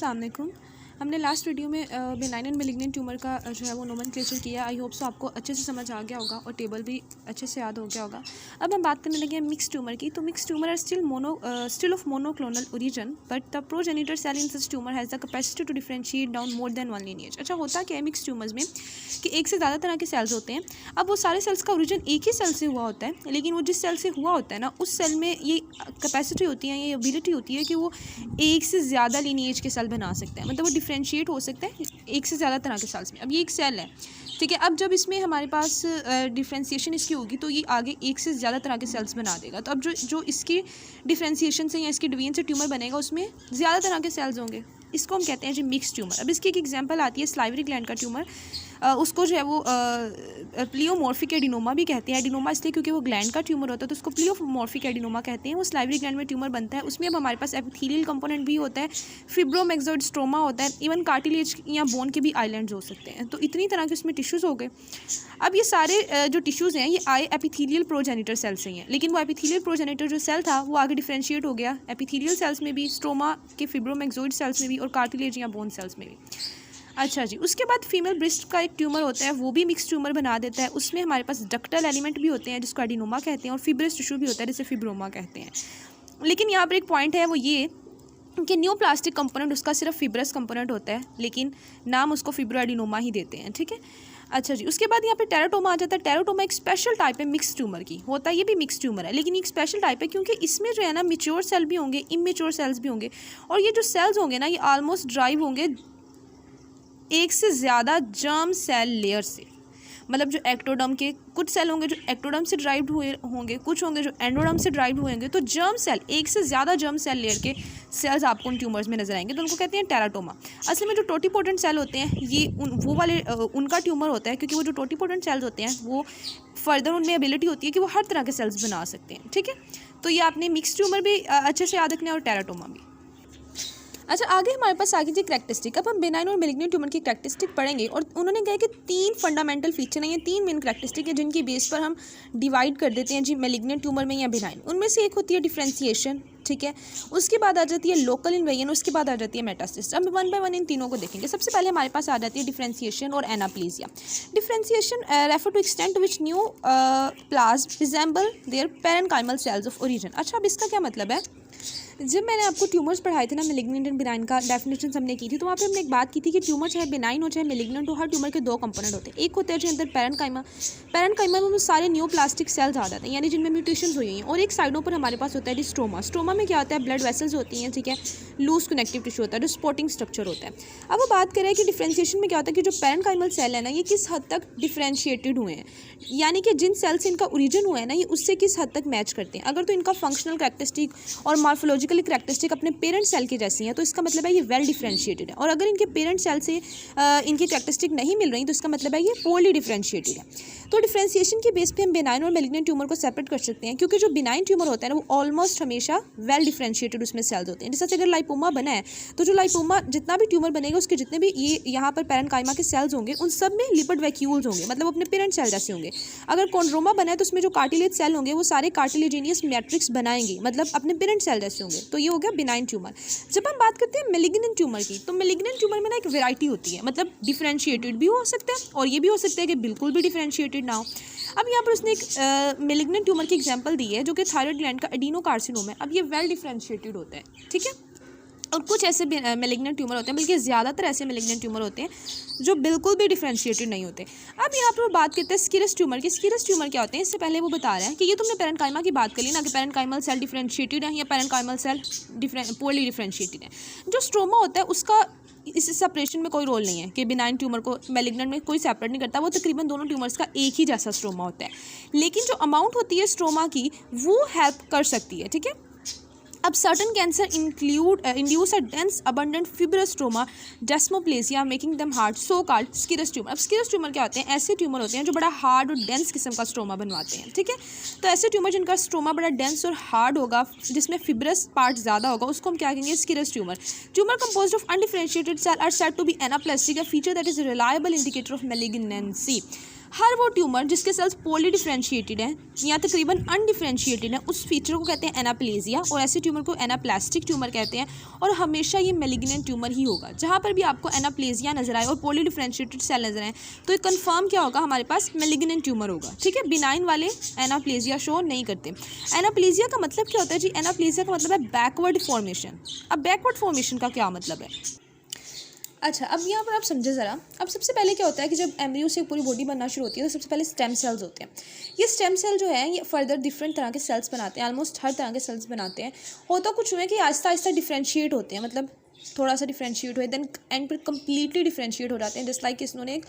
अस्सलाम वालेकुम। हमने लास्ट वीडियो में बेनाइन एंड मेलिग्नेंट ट्यूमर का जो है वो नोमेनक्लेचर किया। आई होप सो आपको अच्छे से समझ आ गया होगा और टेबल भी अच्छे से याद हो गया होगा। अब हम बात करने लगे हैं मिक्स ट्यूमर की। तो mix tumour are still of monoclonal origin but the progenitor cell in such tumour has the capacity to differentiate down more than one lineage. अच्छा, होता क्या है मिक्स ट्यूमर्स में कि एक से ज़्यादा तरह के सेल्स होते हैं। अब वो सारे सेल्स का ओरिजिन एक ही सेल से हुआ होता है, लेकिन वो जिस सेल से हुआ होता है ना, उस सेल में ये कैपेसिटी होती है, ये एबिलिटी होती है कि वो एक से ज़्यादा लीनिएज के सेल बना सकते हैं। मतलब वो डिफरेंशिएट हो सकते हैं एक से ज़्यादा तरह के सेल्स में। अब ये एक सेल है, ठीक है। अब जब इसमें हमारे पास डिफरेंशिएशन इसकी होगी तो ये आगे एक से ज़्यादा तरह के सेल्स बना देगा। तो अब जो इसकी डिफरेंशिएशन से या इसकी डिवीजन से ट्यूमर बनेगा उसमें ज़्यादा तरह के सेल्स होंगे। इसको हम कहते हैं जी मिक्स ट्यूमर। अब इसकी एक एग्जांपल आती है स्लाइवरी ग्लैंड का ट्यूमर। उसको जो है वो प्लियोमॉर्फिक एडिनोमा भी कहते हैं। एडिनोमा इसलिए क्योंकि वो ग्लैंड का ट्यूमर होता है, तो उसको प्लियोमॉर्फिक एडिनोमा कहते हैं। वो स्लाइवरी ग्लैंड में ट्यूमर बनता है। उसमें अब हमारे पास एपिथेलियल कंपोनेंट भी होता है, फिब्रोमैक्सोइड स्ट्रोमा होता है, इवन कार्टिलेज या बोन के भी आइलैंड्स हो सकते हैं। तो इतनी तरह के उसमें टिश्यूज़ हो गए। अब ये सारे जो टिश्यूज़ हैं ये आए एपिथेलियल प्रोजेनिटर सेल से ही हैं, लेकिन वो एपिथेलियल प्रोजेनिटर जो सेल था वो आगे डिफरेंशिएट हो गया एपिथेलियल सेल्स में भी, स्ट्रोमा के फिब्रोमैक्सोइड सेल्स में भी और कार्टिलेज या बोन सेल्स में भी। अच्छा जी, उसके बाद फीमेल ब्रेस्ट का एक ट्यूमर होता है, वो भी मिक्स ट्यूमर बना देता है। उसमें हमारे पास डक्टल एलिमेंट भी होते हैं जिसको एडिनोमा कहते हैं, और फिब्रस टिश्यू भी होता है जिसे फिब्रोमा कहते हैं। लेकिन यहाँ पर एक पॉइंट है, वो ये कि न्यूप्लास्टिक कंपोनेंट उसका सिर्फ फिब्रस कंपोनेंट होता है, लेकिन नाम उसको फिब्रो एडिनोमा ही देते हैं, ठीक है। अच्छा जी, उसके बाद यहाँ पे टेराटोमा आ जाता है। टेराटोमा एक स्पेशल टाइप है मिक्स ट्यूमर की, होता है ये भी मिक्स ट्यूमर है, लेकिन एक स्पेशल टाइप है क्योंकि इसमें जो है ना मेच्योर सेल भी होंगे, इमेच्योर सेल्स भी होंगे, और ये जो सेल्स होंगे ना ये ऑलमोस्ट ड्राइव होंगे एक से ज़्यादा जर्म सेल लेयर से। मतलब जो एक्टोडर्म के कुछ सेल होंगे जो एक्टोडर्म से ड्राइव्ड हुए होंगे, कुछ होंगे जो एंडोडर्म से ड्राइव्ड हुए होंगे। तो जर्म सेल, एक से ज़्यादा जर्म सेल लेयर के सेल्स आपको उन ट्यूमर्स में नजर आएंगे, तो उनको कहते हैं टेराटोमा। असल में जो टोटीपोटेंट सेल होते हैं ये वो वाले उनका ट्यूमर होता है, क्योंकि वो जो टोटीपोटेंट सेल्स होते हैं वो फर्दर उनमें एबिलिटी होती है कि वो हर तरह के सेल्स बना सकते हैं, ठीक है। तो ये आपने मिक्स ट्यूमर भी अच्छे से याद रखना है और टेराटोमा भी। अच्छा, आगे हमारे पास आ गई थी करैक्टरिस्टिक। अब हम बेनाइन और मेलिग्नेंट ट्यूमर की करैक्टरिस्टिक पढ़ेंगे, और उन्होंने कहा कि 3 फंडामेंटल फीचर हैं, ये 3 मेन करैक्टरिस्टिक है जिनकी बेस पर हम डिवाइड कर देते हैं जी मेलिग्नेंट ट्यूमर में या बेनाइन। उनमें से एक होती है डिफरेंशिएशन, ठीक है। उसके बाद आ जाती है लोकल इन्वेजन, उसके बाद आ जाती है मेटास्टेसिस। अब वन बाय वन इन तीनों को देखेंगे। सबसे पहले हमारे पास आ जाती है डिफरेंशिएशन और anaplasia. Differentiation refer to extent which neoplasm resemble their parenchymal cells of origin. अच्छा, अब इसका क्या मतलब है? जब मैंने आपको ट्यूमर्स पढ़ाए थे ना, मेलिग्नेंट एंड बेनाइन का डेफिनेशन हमने की थी, तो वहाँ पे हमने एक बात की थी कि ट्यूमर चाहे बेनाइन हो चाहे मेलिग्नेंट हो, हर ट्यूमर के 2 कंपोनेंट होते हैं। एक होता है जो अंदर पैरेन्काइमा, पैरेन्काइमा में सारे न्यूप्लास्टिक सेल्स आ जाते हैं, यानी जिनमें म्यूटेशन हुई हैं, और एक साइडों पर हमारे पास होता है स्ट्रोमा। स्ट्रोमा में क्या होता है? ब्लड वेसल्स होती हैं, ठीक है, लूज कनेक्टिव टिश्यू होता है, जो स्पोर्टिंग स्ट्रक्चर होता है। अब वो बात करें कि डिफरेंशिएशन में क्या होता है कि जो पैरेन्काइमल सेल है ना, ये किस हद तक डिफरेंशिएटेड हुए हैं, यानी कि जिन सेल से इनका ओरिजिन हुआ है ना, ये उससे किस हद तक मैच करते हैं। अगर तो इनका फंक्शनल करैक्टरिस्टिक और मॉर्फोलॉजिकल करैक्टरिस्टिक अपने पेरेंट सेल के जैसी हैं, तो इसका मतलब है ये वेल डिफरेंशिएटेड है। और अगर इनके पेरेंट सेल से इनकी करैक्टरिस्टिक नहीं मिल रही, तो इसका मतलब है ये पोरली डिफरेंशिएटेड है। तो डिफरेंशिएशन के बेस पे हम बेनाइन और मेलिग्नेंट ट्यूमर को सेपरेट कर सकते हैं, क्योंकि जो बेनाइन ट्यूमर होता है ना वो ऑलमोस्ट हमेशा वेल डिफरेंशिएटेड उसमें सेल्स होते हैं। जैसे अगर लाइपोमा बना है, तो जो लाइपोमा जितना भी ट्यूमर बनेगा उसके जितने भी ये यहाँ पर पैरेन्काइमा के सेल्स होंगे उन सब में लिपिड वैक्यूल्स होंगे, मतलब अपने पेरेंट सेल जैसे होंगे। अगर कॉन्ड्रोमा बना है तो उसमें जो कार्टिलेज सेल होंगे वो सारे कार्टिलेजिनियस मैट्रिक्स बनाएंगे, मतलब अपने पेरेंट सेल जैसे होंगे। तो ये हो गया बेनाइन ट्यूमर। जब हम बात करते हैं मेलिग्नेंट ट्यूमर की, तो मेलिग्नेंट ट्यूमर में ना एक वैरायटी होती है, मतलब डिफरेंशिएटेड भी हो सकता है और ये भी हो सकता है कि बिल्कुल भी डिफरेंशिएटेड ना हो। अब यहाँ पर उसने एक मेलिग्नेंट ट्यूमर की एग्जांपल दी है जो कि थायराइड ग्लैंड का एडिनोकार्सिनोम है। अब ये वेल डिफरेंशिएटेड होता है, ठीक है। और कुछ ऐसे मेलिग्नेंट ट्यूमर होते हैं, बल्कि ज़्यादातर ऐसे मेलिग्नेंट ट्यूमर होते हैं जो बिल्कुल भी डिफरेंशिएटेड नहीं होते। अब यहाँ पर वो बात करते हैं स्किरस ट्यूमर की। स्किरस ट्यूमर क्या होते हैं? इससे पहले वो बता रहे हैं कि ये तुमने पैरेन्काइमा की बात कर ली ना, कि पैरेन्काइमल सेल डिफरेंशिएटेड है या पैरेन्काइमल सेल पोरली डिफरेंशिएटेड है। जो स्ट्रोमा होता है उसका इस सेपरेशन में कोई रोल नहीं है कि बेनाइन ट्यूमर को मेलिग्नेंट में कोई सेपरेट नहीं करता, वो तकरीबन दोनों ट्यूमर्स का एक ही जैसा स्ट्रोमा होता है। लेकिन जो अमाउंट होती है स्ट्रोमा की वो हेल्प कर सकती है, ठीक है। अब certain cancer induce a dense abundant fibrous stroma desmoplasia making them hard, so called scirrhous tumour. अब स्किरस ट्यूमर क्या होते हैं? ऐसे ट्यूमर होते हैं जो बड़ा हार्ड और डेंस किस्म का स्ट्रोमा बनवाते हैं, ठीक है। तो ऐसे ट्यूमर जिनका स्ट्रोमा बड़ा डेंस और हार्ड होगा, जिसमें फिब्रस पार्ट ज़्यादा होगा, उसको हम क्या कहेंगे? Scirrhous tumour. Tumour composed of undifferentiated cell are said to be anaplastic, a feature that is reliable indicator of malignancy. हर वो ट्यूमर जिसके सेल्स पोलली डिफरेंशिएटेड हैं या तकरीबन अनडिफरेंशिएटेड हैं उस फीचर को कहते हैं एनाप्लेजिया, और ऐसे ट्यूमर को एनाप्लास्टिक ट्यूमर कहते हैं। और हमेशा ये मेलिग्नेंट ट्यूमर ही होगा। जहाँ पर भी आपको एनाप्लेजिया नजर आए और पोलली डिफरेंशिएटेड सेल नजर आए तो ये कंफर्म क्या होगा, हमारे पास मेलिग्नेंट ट्यूमर होगा। ठीक है, बिनाइन वाले एनाप्लेजिया शो नहीं करते। एनाप्लेजिया का मतलब क्या होता है जी? एनाप्लेजिया का मतलब है बैकवर्ड फॉर्मेशन। अब बैकवर्ड फॉर्मेशन का क्या मतलब है? अच्छा, अब यहाँ पर आप समझे ज़रा। अब सबसे पहले क्या होता है कि जब एम्ब्रियो से पूरी बॉडी बनना शुरू होती है तो सबसे पहले स्टेम सेल्स होते हैं। ये स्टेम सेल जो है ये फर्दर डिफरेंट तरह के सेल्स बनाते हैं, ऑलमोस्ट हर तरह के सेल्स बनाते हैं। होता कुछ हुआ है कि आहिस्ता आहिस्ता डिफ्रेंशिएट होते हैं, मतलब थोड़ा सा डिफ्रेंशिएट हुए, देन एंड पर कम्प्लीटली डिफ्रेंशिएट हो जाते हैं। जस्ट लाइक इन्होंने एक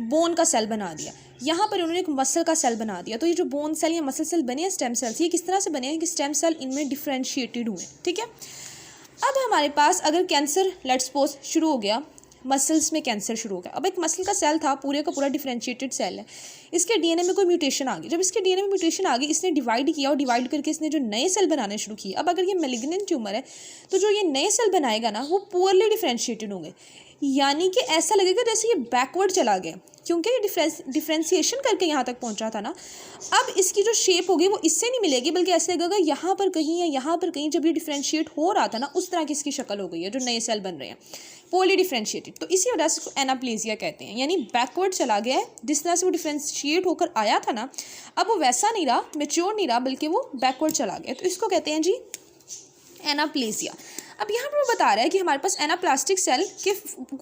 बोन का सेल बना दिया, यहाँ पर उन्होंने एक मसल का सेल बना दिया। तो ये जो बोन सेल या मसल सेल बने हैं स्टेम सेल्स, ये किस तरह से बने हैं कि स्टेम सेल इनमें डिफ्रेंशिएटेड हुए। ठीक है, अब हमारे पास अगर कैंसर लेट्स सपोज शुरू हो गया, मसल्स में कैंसर शुरू हो गया। अब एक मसल का सेल था, पूरे का पूरा डिफरेंशिएटेड सेल है, इसके डीएनए में कोई म्यूटेशन आ गई। जब इसके डीएनए में म्यूटेशन आ गई, इसने डिवाइड किया और डिवाइड करके इसने जो नए सेल बनाने शुरू किए। अब अगर ये मेलिग्नेंट ट्यूमर है तो जो ये नए सेल बनाएगा ना वो पुअरली डिफरेंशिएटेड होंगे, यानी कि ऐसा लगेगा जैसे ये बैकवर्ड चला गया, क्योंकि ये डिफ्रेंसिएशन करके यहाँ तक पहुँचा था ना। अब इसकी जो शेप होगी वो इससे नहीं मिलेगी, बल्कि ऐसे लगेगा यहाँ पर कहीं या यहाँ पर कहीं जब ये डिफ्रेंशिएट हो रहा था ना उस तरह की इसकी शक्ल हो गई है जो नए सेल बन रहे हैं पोली डिफ्रेंशिएटेड। तो इसी वजह से इसको एनाप्लेजिया कहते हैं, यानी बैकवर्ड चला गया है। जिस तरह से वो डिफ्रेंशिएट होकर आया था ना, अब वो वैसा नहीं रहा, मेच्योर नहीं रहा, बल्कि वो बैकवर्ड चला गया। तो इसको कहते हैं जी एनाप्लेजिया। अब यहाँ पर वो बता रहा है कि हमारे पास एनाप्लास्टिक सेल के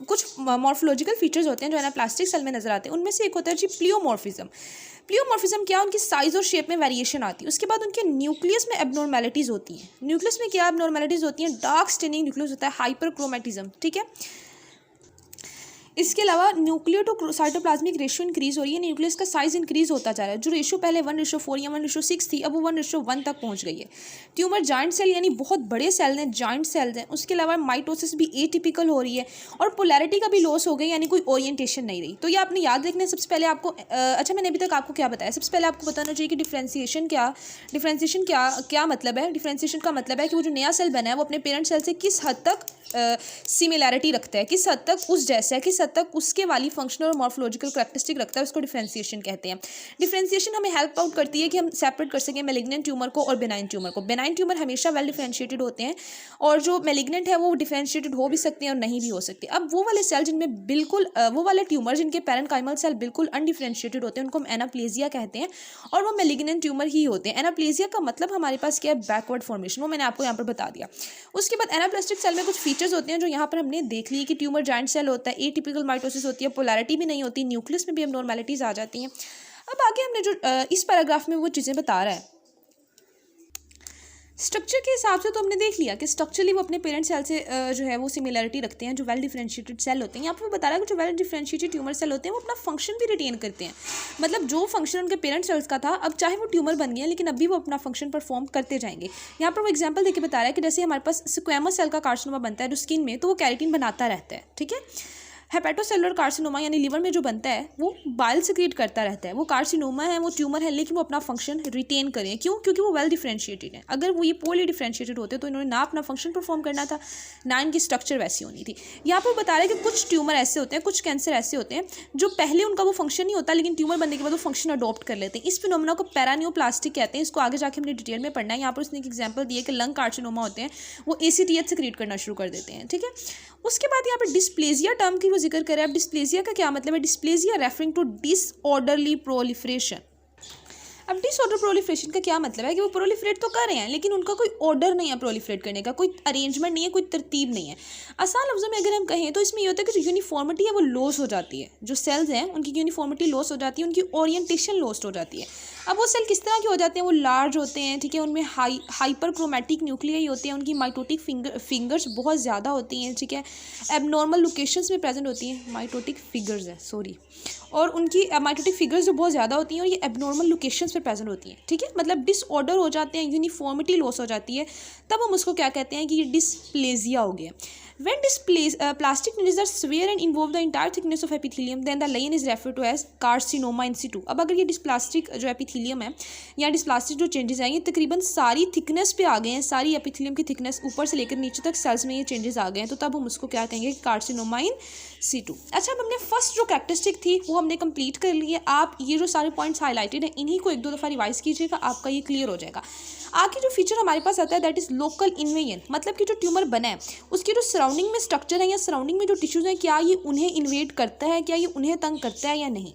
कुछ मॉर्फोलॉजिकल फीचर्स होते हैं जो एनाप्लास्टिक सेल में नजर आते हैं। उनमें से एक होता है जी प्लियोमॉर्फिज्म। प्लियोमॉर्फिज्म क्या, उनकी साइज़ और शेप में वेरिएशन आती है। उसके बाद उनके न्यूक्लियस में एबनॉर्मेलिटीज़ होती हैं। न्यूक्लियस में क्या एबनॉर्मेलिटीज़ होती हैं? डार्क स्टेनिंग न्यूक्लियस होता है, हाइपरक्रोमेटिज्म। ठीक है, इसके अलावा nucleo to cytoplasmic ratio increase हो रही है, न्यूक्लियस का साइज इंक्रीज होता जा रहा है। जो रेशियो पहले 1:4 या 1:6 थी, अब वो 1:1 तक पहुंच गई है। ट्यूमर जॉइंट सेल यानी बहुत बड़े सेल हैं, जॉइंट सेल्स हैं। उसके अलावा माइटोसिस भी एटिपिकल हो रही है और पोलैरिटी का भी लॉस हो गई, यानी कोई ओरिएंटेशन नहीं रही। तो ये आपने याद रखना है। सबसे पहले आपको अच्छा, मैंने अभी तक आपको क्या बताया? सबसे पहले आपको बताना चाहिए कि डिफ्रेंसिएशन क्या मतलब है। डिफ्रेंसिएशन का मतलब है कि वो जो नया सेल बना है वो अपने पेरेंट सेल से किस हद तक सिमिलैरिटी रखता है, किस हद तक उस जैसा है, किस हद तक उसके वाली फंक्शनल और मॉर्फोलॉजिकल करैक्टरिस्टिक रखता है। उसको डिफरेंशिएशन कहते हैं। डिफरेंशिएशन हमें हेल्प आउट करती है कि हम सेपरेट कर सकें मेलिग्नेंट ट्यूमर को और बेनाइन ट्यूमर को। बेनाइन ट्यूमर हमेशा वेल डिफरेंशिएटेड होते हैं और जो मेलिग्नेंट है वो डिफरेंशिएटेड हो भी सकते हैं और नहीं भी हो सकते। अब वो वाले सेल जिनमें बिल्कुल वो वाले ट्यूमर जिनके पैरेन्काइमल सेल बिल्कुल अनडिफरेंशिएटेड होते हैं उनको हम एनाप्लेजिया कहते हैं और वो मेलिग्नेंट ट्यूमर ही होते हैं। एनाप्लेजिया का मतलब हमारे पास क्या है? Backward formation. वो मैंने आपको यहाँ पर बता दिया। उसके बाद एनाप्लास्टिक सेल में कुछ फीचर्स होते हैं जो यहाँ पर हमने देख ली कि ट्यूमर जॉइंट सेल होता है, एटिपिकल माइटोसिस होती है, पोलैरिटी भी नहीं होती, न्यूक्लियस में भी एबनॉर्मेलिटीज आ जाती हैं। अब आगे हमने जो इस पैराग्राफ में वो चीज़ें बता रहा है स्ट्रक्चर के हिसाब से, तो हमने देख लिया कि स्ट्रक्चरली वो अपने पेरेंट सेल से जो है वो सिमिलरिटी रखते हैं, जो वेल डिफरेंशिएटेड सेल होते हैं। यहाँ पर वो बता रहा है कि जो वेल डिफरेंशिएटेड ट्यूमर सेल होते हैं वो अपना फंक्शन भी रिटेन करते हैं। मतलब जो फंक्शन उनके पेरेंट सेल्स का था, अब चाहे वो ट्यूमर बन गया लेकिन अभी वो अपना फंक्शन परफॉर्म करते जाएंगे। यहाँ पर वो एग्जाम्पल देके बता रहा है कि जैसे हमारे पास स्क्वैमस सेल का कार्सिनोमा बनता है जो स्किन में, तो वो कैरेटिन बनाता रहता है। ठीक है, हेपेटोसेलुलर कार्सिनोमा यानी लिवर में जो बनता है वो बाइल सिक्रीट करता रहता है। वो कार्सिनोमा है, वो ट्यूमर है, लेकिन वो अपना फंक्शन रिटेन करें। क्यों? क्योंकि वो वेल डिफरेंशिएटेड है। अगर वो ये पोली डिफरेंशिएटेड होते तो इन्होंने ना अपना फंक्शन परफॉर्म करना था, ना इनकी स्ट्रक्चर वैसी होनी थी। यहाँ पर बता रहे हैं कि कुछ ट्यूमर ऐसे होते हैं, कुछ कैंसर ऐसे होते हैं जो पहले उनका वो फंक्शन नहीं होता, लेकिन ट्यूमर बनने के बाद वो फंक्शन अडॉप्ट कर लेते हैं। इस फिनोमेना को पैरानियोप्लास्टिक कहते हैं। इसको आगे जाके हमने डिटेल में पढ़ना है। यहाँ पर उसने एक एग्जाम्पल दिया कि लंग कार्सिनोमा होते हैं, वो ACTH सिक्रीट करना शुरू कर देते हैं। ठीक है, उसके बाद यहाँ पर डिस्प्लेजिया टर्म की वो जिक्र करें। अब डिस्प्लेजिया का क्या मतलब है? Dysplasia referring to disorderly proliferation. अब डिसऑर्डर प्रोलिफरेशन का क्या मतलब है कि वो प्रोलिफरेट तो कर रहे हैं लेकिन उनका कोई ऑर्डर नहीं है प्रोलिफरेट करने का, कोई अरेंजमेंट नहीं है, कोई तरतीब नहीं है। आसान लफ्ज़ों में अगर हम कहें तो इसमें ये होता है कि जो यूनिफॉर्मिटी है वो लॉस हो जाती है। जो सेल्स हैं उनकी यूनिफॉर्मिटी लॉस हो जाती है, उनकी ओरिएंटेशन लॉस्ट हो जाती है। अब वो सेल किस तरह के हो जाते हैं? वो लार्ज होते हैं। ठीक है, उनमें हाइपर क्रोमेटिक न्यूक्लियाई होते हैं, उनकी माइटोटिक फिंगर्स बहुत ज़्यादा होती हैं। ठीक है, एबनॉर्मल लोकेशंस में प्रेजेंट होती हैं। माइटोटिक फिगर्स है सॉरी, और उनकी माइटोटिक फिगर्स जो बहुत ज़्यादा होती हैं और ये एबनॉर्मल लोकेशंस पे प्रेजेंट होती हैं। ठीक है, मतलब डिसऑर्डर हो जाते हैं, यूनिफॉर्मिटी लॉस हो जाती है, तब हम उसको क्या कहते हैं कि ये डिस्प्लेजिया हो गया। When this plastic needles are severe and involve the entire thickness of epithelium, then the lesion is referred to as carcinoma in situ. अब अगर ये डिस्प्लास्टिक जो एपिथीलियम है या डिस्प्लास्टिक जो चेंजेस हैं ये तकरीबन सारी थिकनेस पे आ गए हैं, सारी एपिथीलियम की थिकनेस ऊपर से लेकर नीचे तक सेल्स में ये चेंजेस आ गए हैं, तो तब हम उसको क्या कहेंगे, कार्सिनोमा इन situ. अच्छा, अब हमने फर्स्ट जो कैरेक्टरिस्टिक थी वो हमने कंप्लीट कर ली है. आप ये जो सारे पॉइंट्स हाईलाइटेड हैं इन्हीं को एक दो दफ़ा रिवाइज कीजिएगा, आपका ये क्लियर हो जाएगा. आगे जो फीचर हमारे पास आता है दैट इज़ लोकल इन्वेजन, मतलब कि जो ट्यूमर बना है उसके जो सराउंडिंग में स्ट्रक्चर है या सराउंडिंग में जो टिश्यूज़ हैं क्या ये उन्हें इन्वेड करता है, क्या ये उन्हें तंग करता है या नहीं.